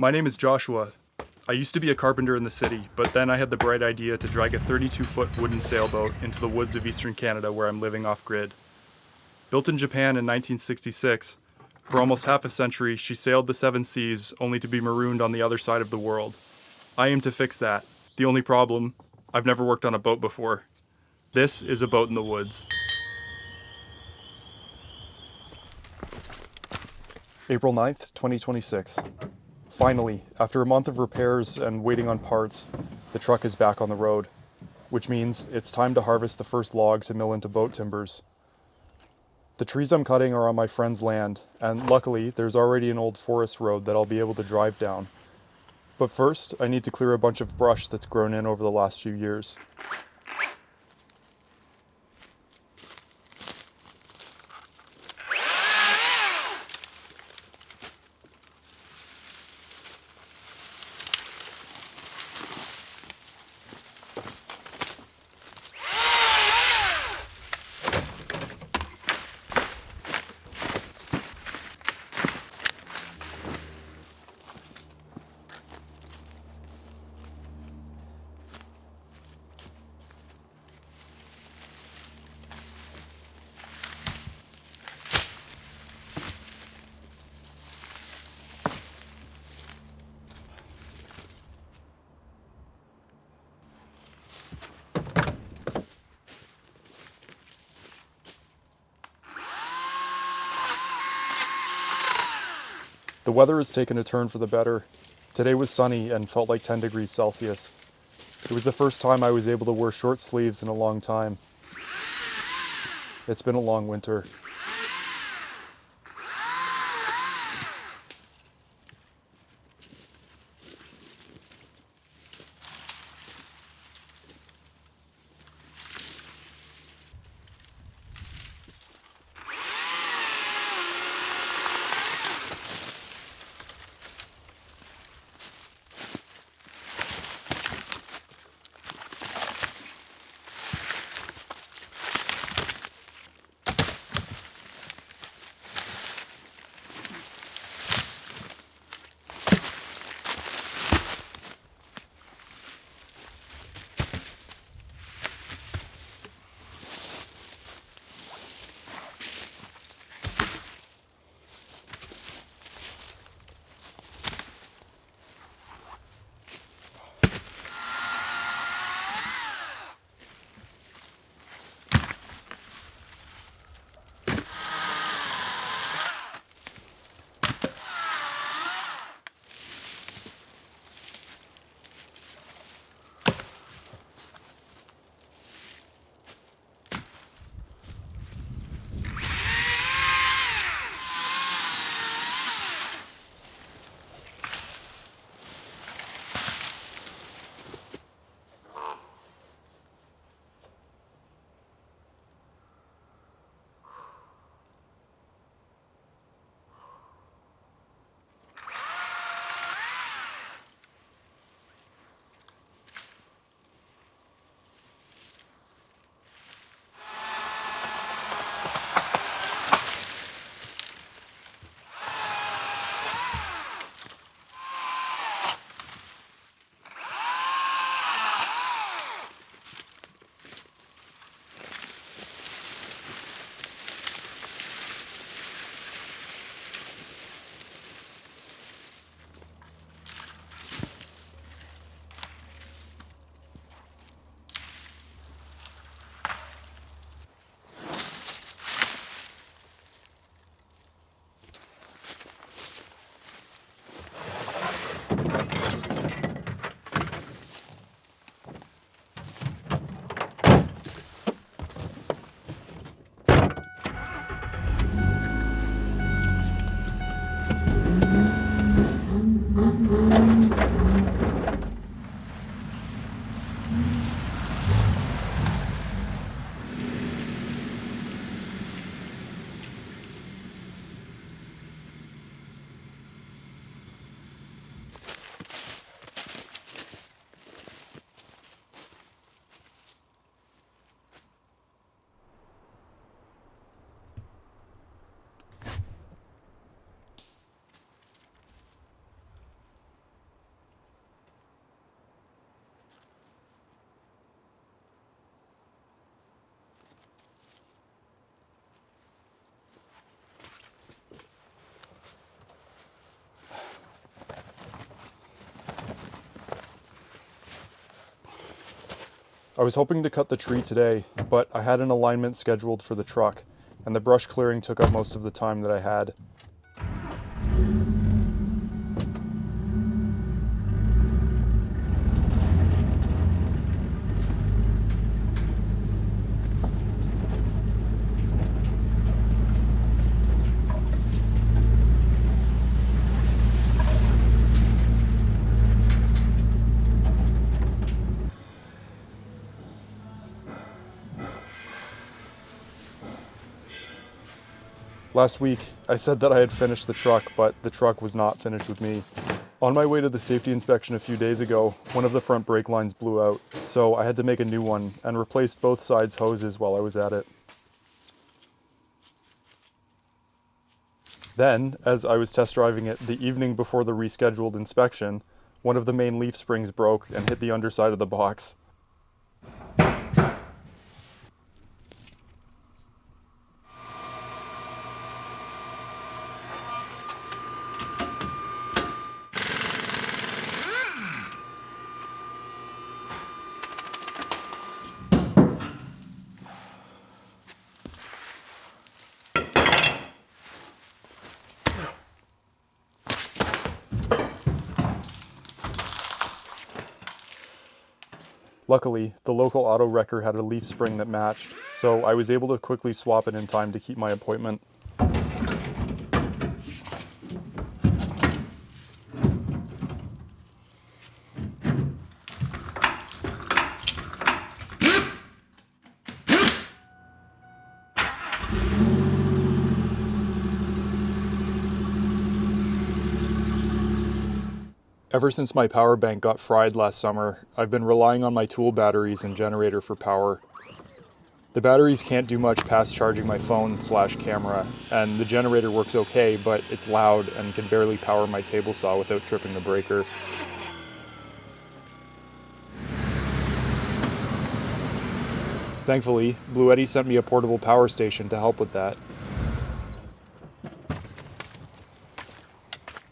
My name is Joshua. I used to be a carpenter in the city, but then I had the bright idea to drag a 32-foot wooden sailboat into the woods of eastern Canada where I'm living off-grid. Built in Japan in 1966, for almost half a century she sailed the seven seas only to be marooned on the other side of the world. I aim to fix that. The only problem, I've never worked on a boat before. This is a boat in the woods. April 9th, 2026. Finally, after a month of repairs and waiting on parts, the truck is back on the road, which means it's time to harvest the first log to mill into boat timbers. The trees I'm cutting are on my friend's land, and luckily there's already an old forest road that I'll be able to drive down. But first, I need to clear a bunch of brush that's grown in over the last few years. The weather has taken a turn for the better. Today was sunny and felt like 10 degrees Celsius. It was the first time I was able to wear short sleeves in a long time. It's been a long winter. I was hoping to cut the tree today, but I had an alignment scheduled for the truck, and the brush clearing took up most of the time that I had. Last week, I said that I had finished the truck, but the truck was not finished with me. On my way to the safety inspection a few days ago, one of the front brake lines blew out, so I had to make a new one and replaced both sides hoses while I was at it. Then, as I was test driving it the evening before the rescheduled inspection, one of the main leaf springs broke and hit the underside of the box. Luckily, the local auto wrecker had a leaf spring that matched, so I was able to quickly swap it in time to keep my appointment. Ever since my power bank got fried last summer, I've been relying on my tool batteries and generator for power. The batteries can't do much past charging my phone/camera, and the generator works okay, but it's loud and can barely power my table saw without tripping the breaker. Thankfully, Bluetti sent me a portable power station to help with that.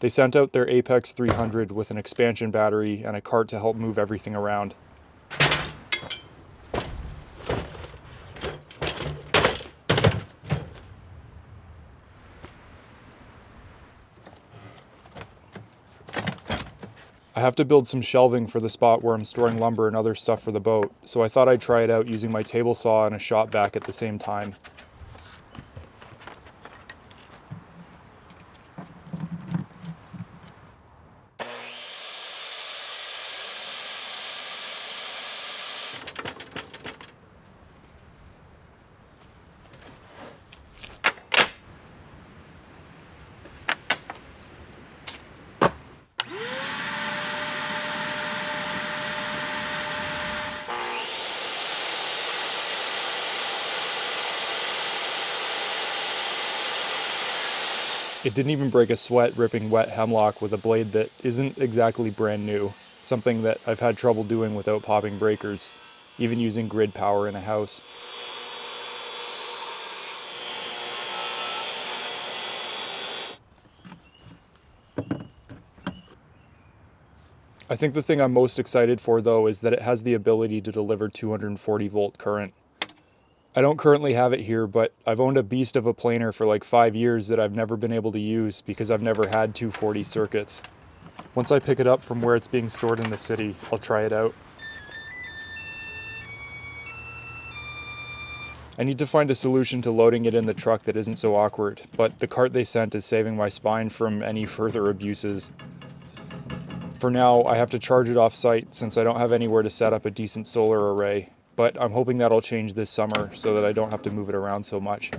They sent out their Apex 300 with an expansion battery and a cart to help move everything around. I have to build some shelving for the spot where I'm storing lumber and other stuff for the boat, so I thought I'd try it out using my table saw and a shop vac at the same time. It didn't even break a sweat ripping wet hemlock with a blade that isn't exactly brand new, something that I've had trouble doing without popping breakers, even using grid power in a house. I think the thing I'm most excited for though is that it has the ability to deliver 240 volt current. I don't currently have it here, but I've owned a beast of a planer for like 5 years that I've never been able to use because I've never had 240 circuits. Once I pick it up from where it's being stored in the city, I'll try it out. I need to find a solution to loading it in the truck that isn't so awkward, but the cart they sent is saving my spine from any further abuses. For now, I have to charge it off-site since I don't have anywhere to set up a decent solar array, but I'm hoping that'll change this summer so that I don't have to move it around so much.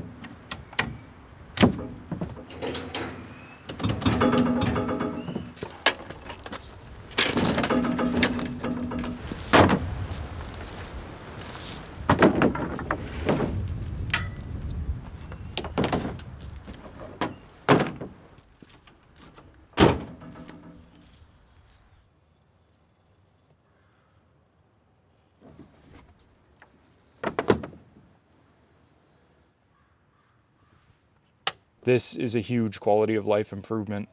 This is a huge quality of life improvement.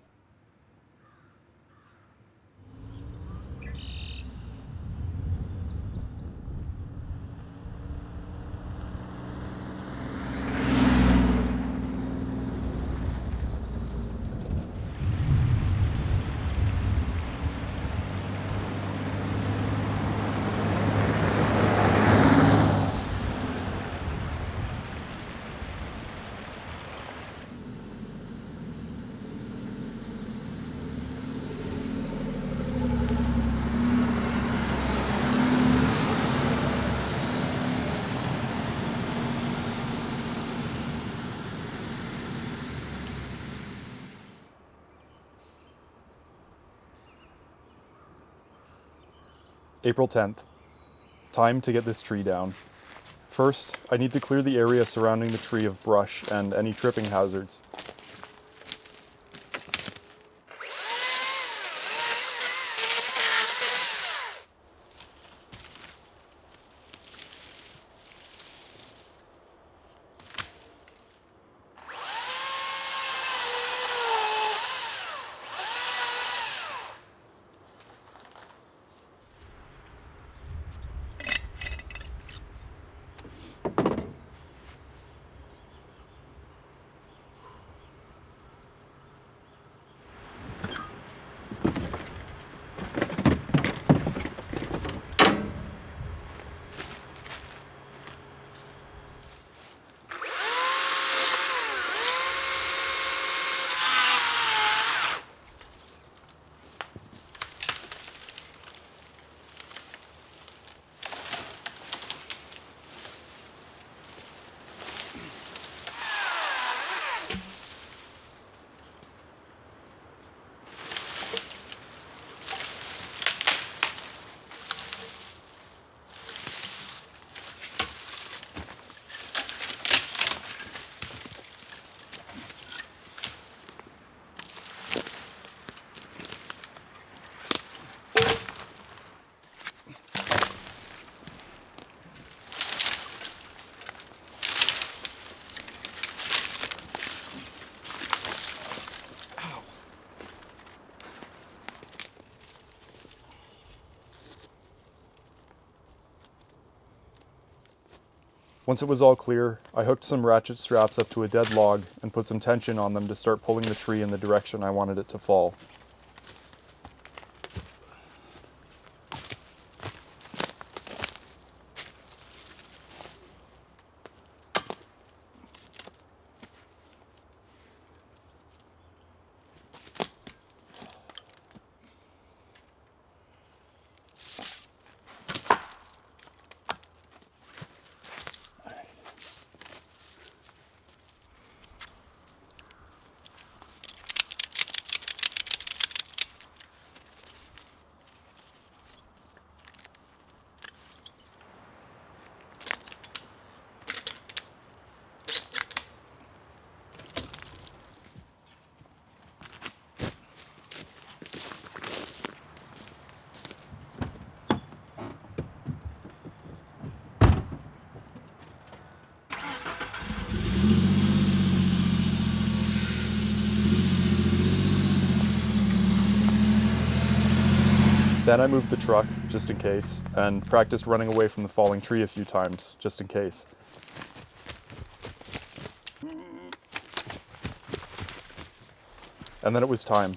April 10th. Time to get this tree down. First, I need to clear the area surrounding the tree of brush and any tripping hazards. Once it was all clear, I hooked some ratchet straps up to a dead log and put some tension on them to start pulling the tree in the direction I wanted it to fall. Then I moved the truck, just in case, and practiced running away from the falling tree a few times, just in case. And then it was time.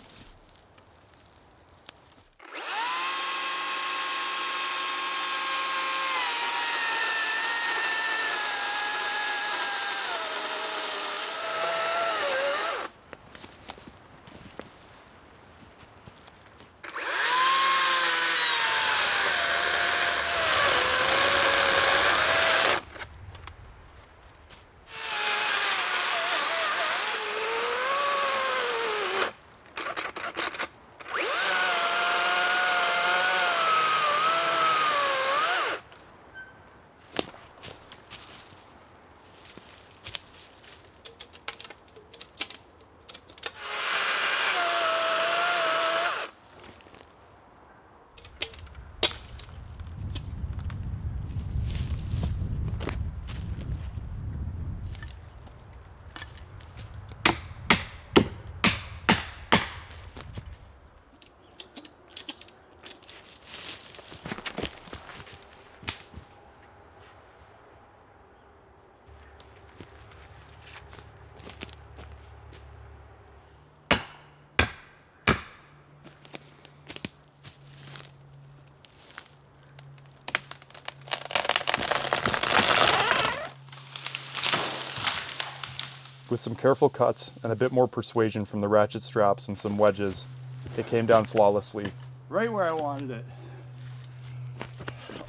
With some careful cuts and a bit more persuasion from the ratchet straps and some wedges, it came down flawlessly. Right where I wanted it.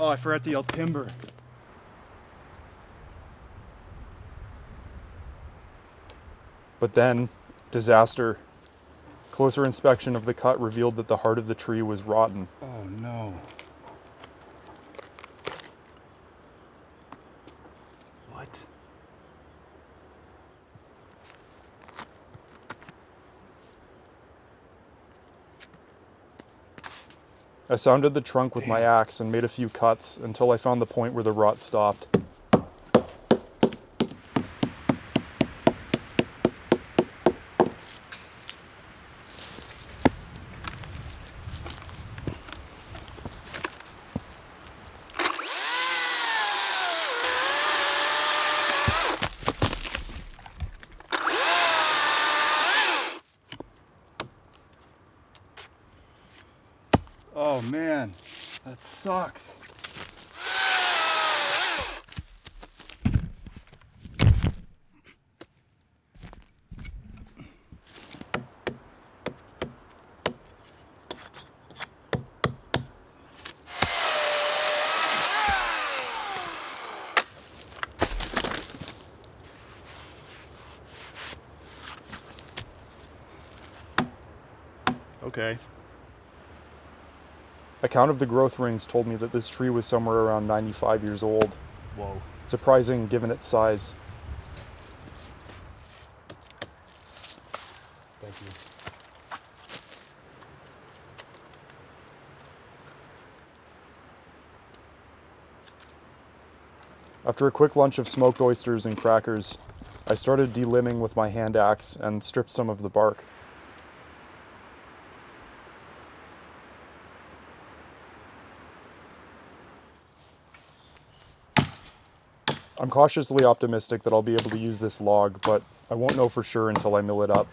Oh, I forgot to yell timber. But then, disaster. Closer inspection of the cut revealed that the heart of the tree was rotten. Oh no. What? I sounded the trunk with my axe and made a few cuts until I found the point where the rot stopped. Oh man, that sucks. Okay. A count of the growth rings told me that this tree was somewhere around 95 years old. Whoa. Surprising given its size. Thank you. After a quick lunch of smoked oysters and crackers, I started delimbing with my hand axe and stripped some of the bark. I'm cautiously optimistic that I'll be able to use this log, but I won't know for sure until I mill it up.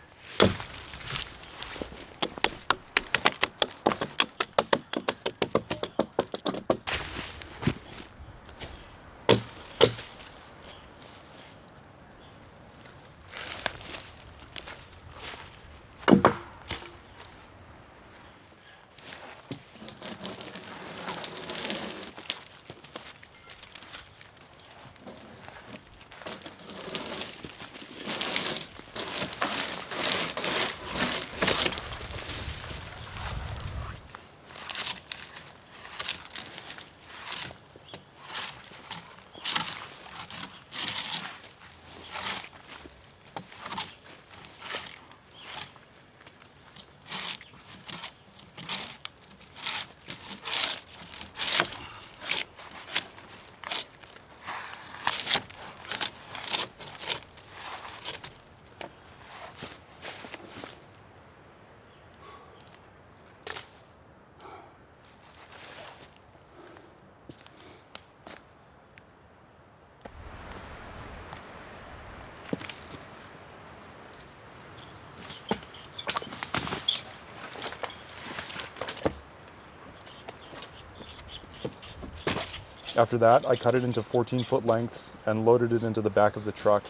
After that, I cut it into 14-foot lengths and loaded it into the back of the truck.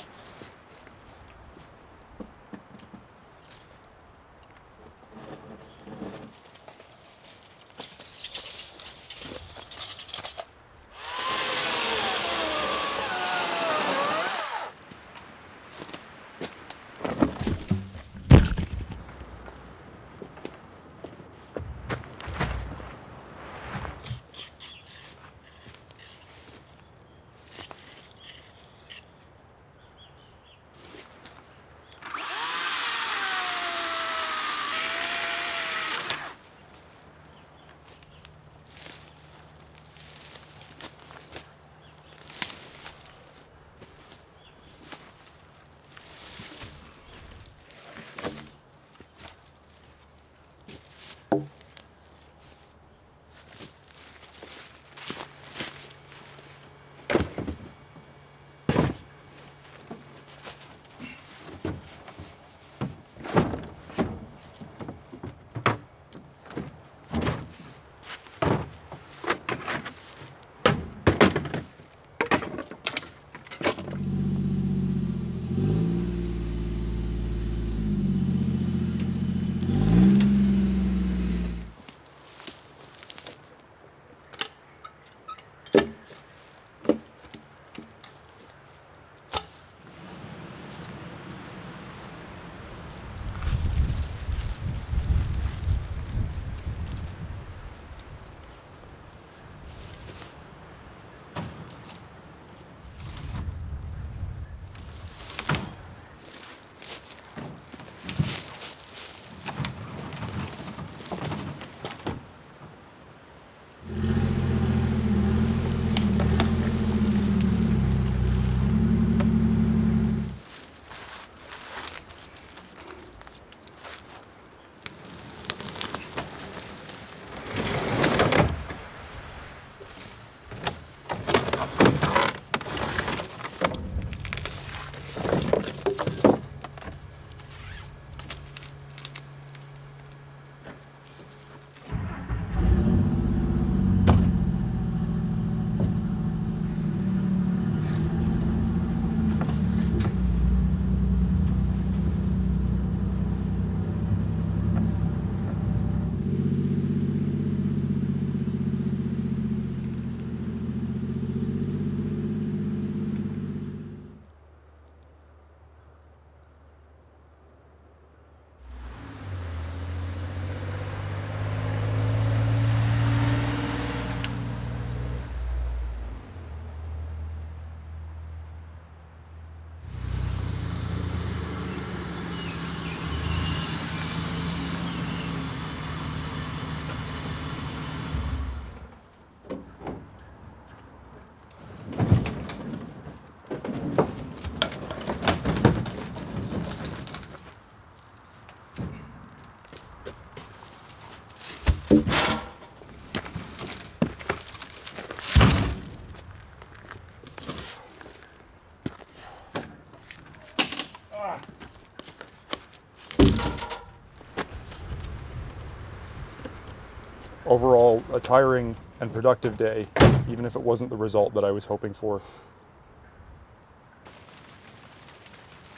Overall, a tiring and productive day, even if it wasn't the result that I was hoping for.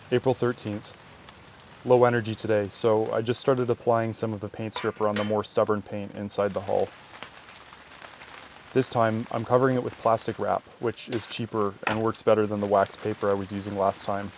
April 13th. Low energy today, so I just started applying some of the paint stripper on the more stubborn paint inside the hull. This time, I'm covering it with plastic wrap, which is cheaper and works better than the wax paper I was using last time.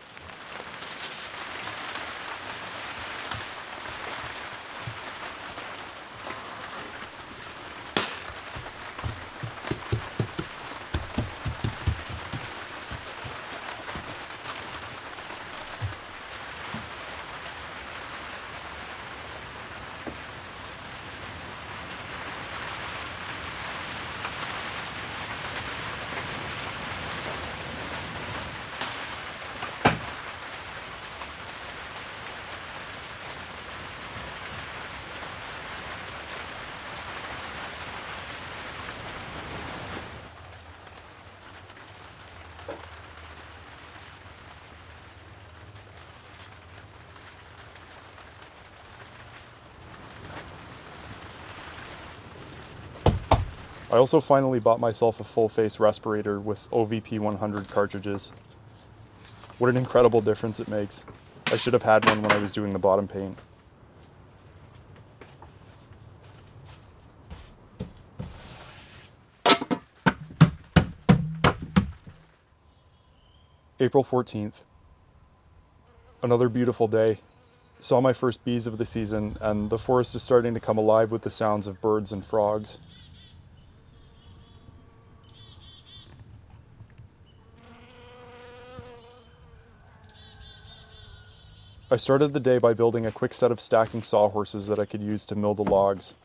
I also finally bought myself a full-face respirator with OVP 100 cartridges. What an incredible difference it makes. I should have had one when I was doing the bottom paint. April 14th. Another beautiful day. Saw my first bees of the season, and the forest is starting to come alive with the sounds of birds and frogs. I started the day by building a quick set of stacking sawhorses that I could use to mill the logs.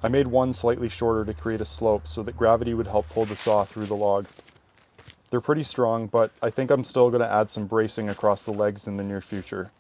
I made one slightly shorter to create a slope so that gravity would help pull the saw through the log. They're pretty strong, but I think I'm still going to add some bracing across the legs in the near future.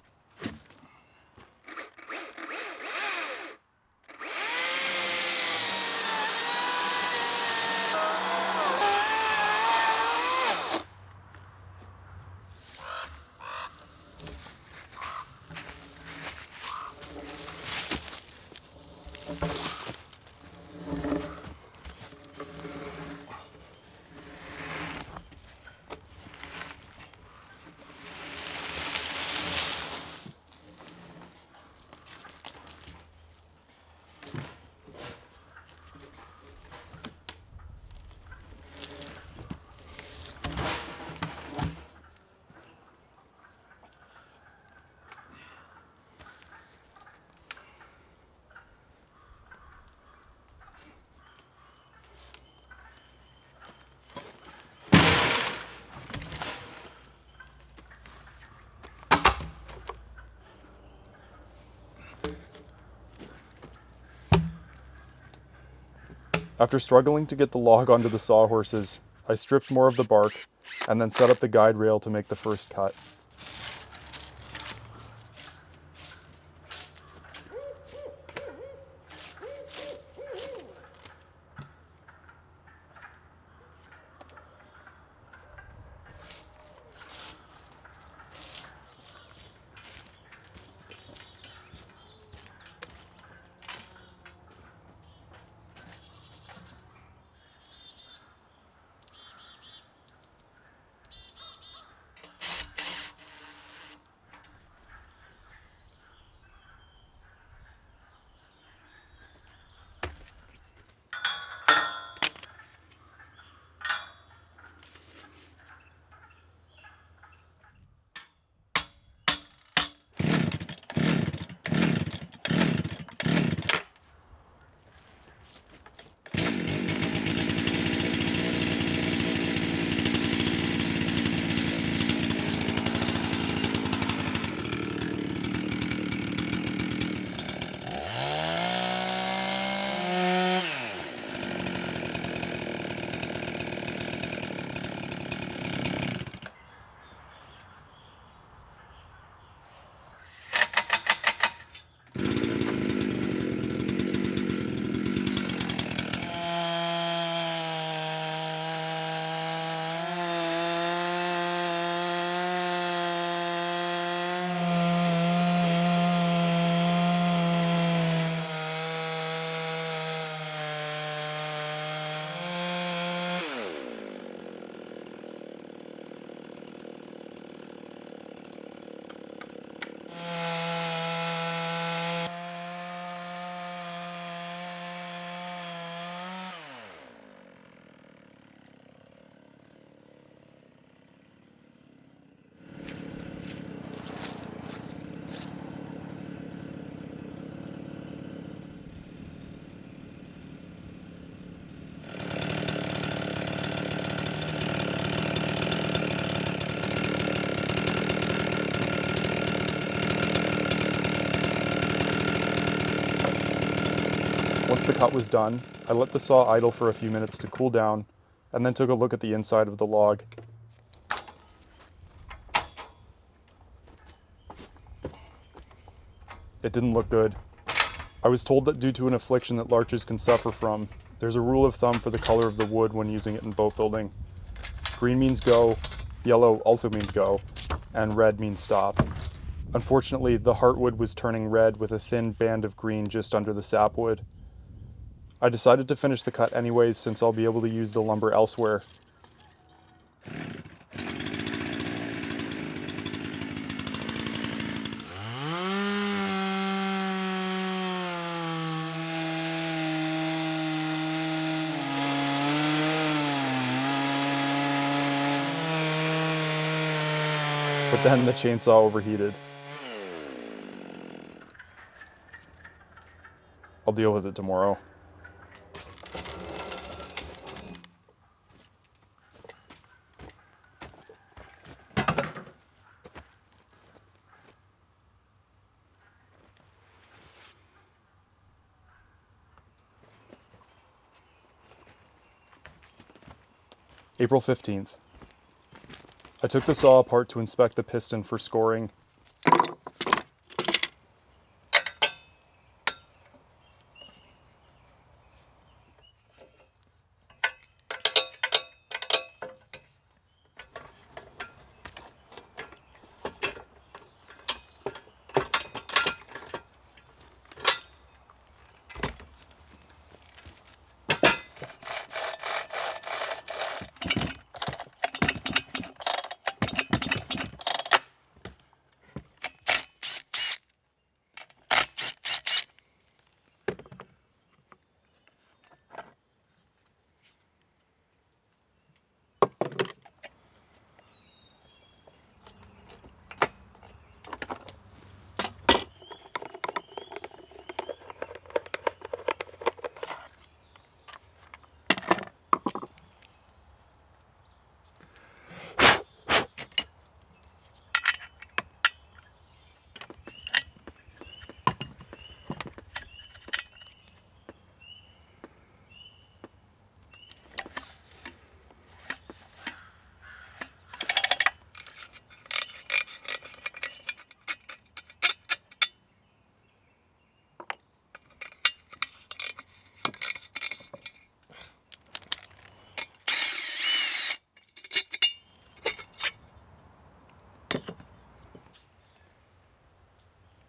After struggling to get the log onto the sawhorses, I stripped more of the bark and then set up the guide rail to make the first cut. Once the cut was done, I let the saw idle for a few minutes to cool down, and then took a look at the inside of the log. It didn't look good. I was told that due to an affliction that larches can suffer from, there's a rule of thumb for the color of the wood when using it in boat building. Green means go, yellow also means go, and red means stop. Unfortunately, the heartwood was turning red with a thin band of green just under the sapwood. I decided to finish the cut anyways since I'll be able to use the lumber elsewhere. But then the chainsaw overheated. I'll deal with it tomorrow. April 15th. I took the saw apart to inspect the piston for scoring.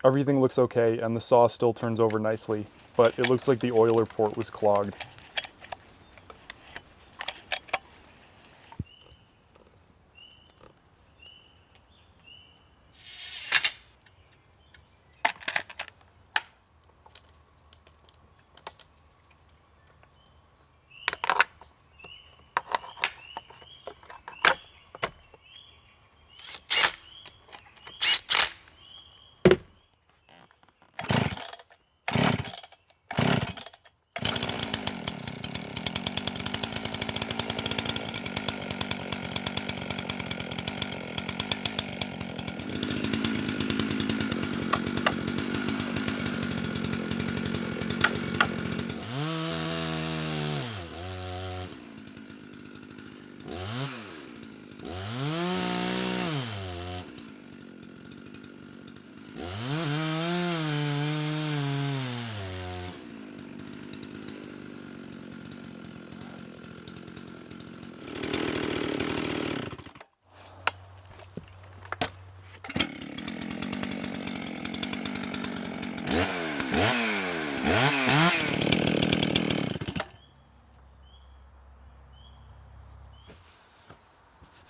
Everything looks okay and the saw still turns over nicely, but it looks like the oiler port was clogged.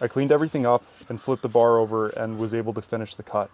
I cleaned everything up and flipped the bar over and was able to finish the cut.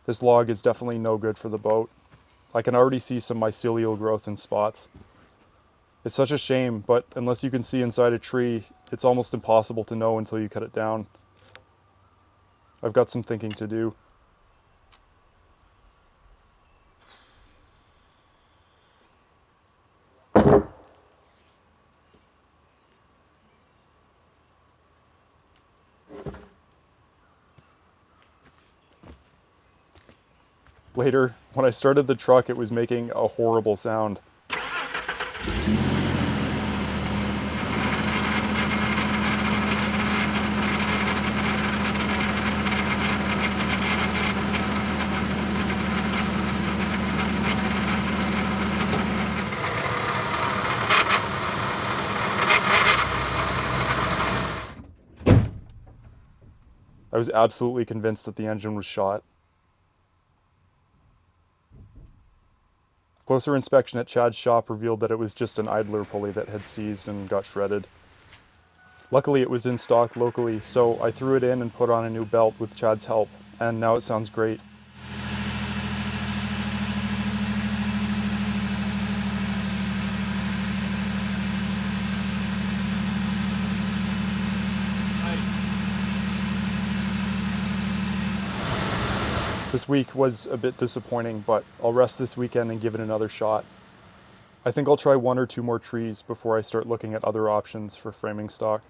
This log is definitely no good for the boat. I can already see some mycelial growth in spots. It's such a shame, but unless you can see inside a tree, it's almost impossible to know until you cut it down. I've got some thinking to do. Later, when I started the truck, it was making a horrible sound. I was absolutely convinced that the engine was shot. Closer inspection at Chad's shop revealed that it was just an idler pulley that had seized and got shredded. Luckily it was in stock locally, so I threw it in and put on a new belt with Chad's help, and now it sounds great. This week was a bit disappointing, but I'll rest this weekend and give it another shot. I think I'll try 1 or 2 more trees before I start looking at other options for framing stock.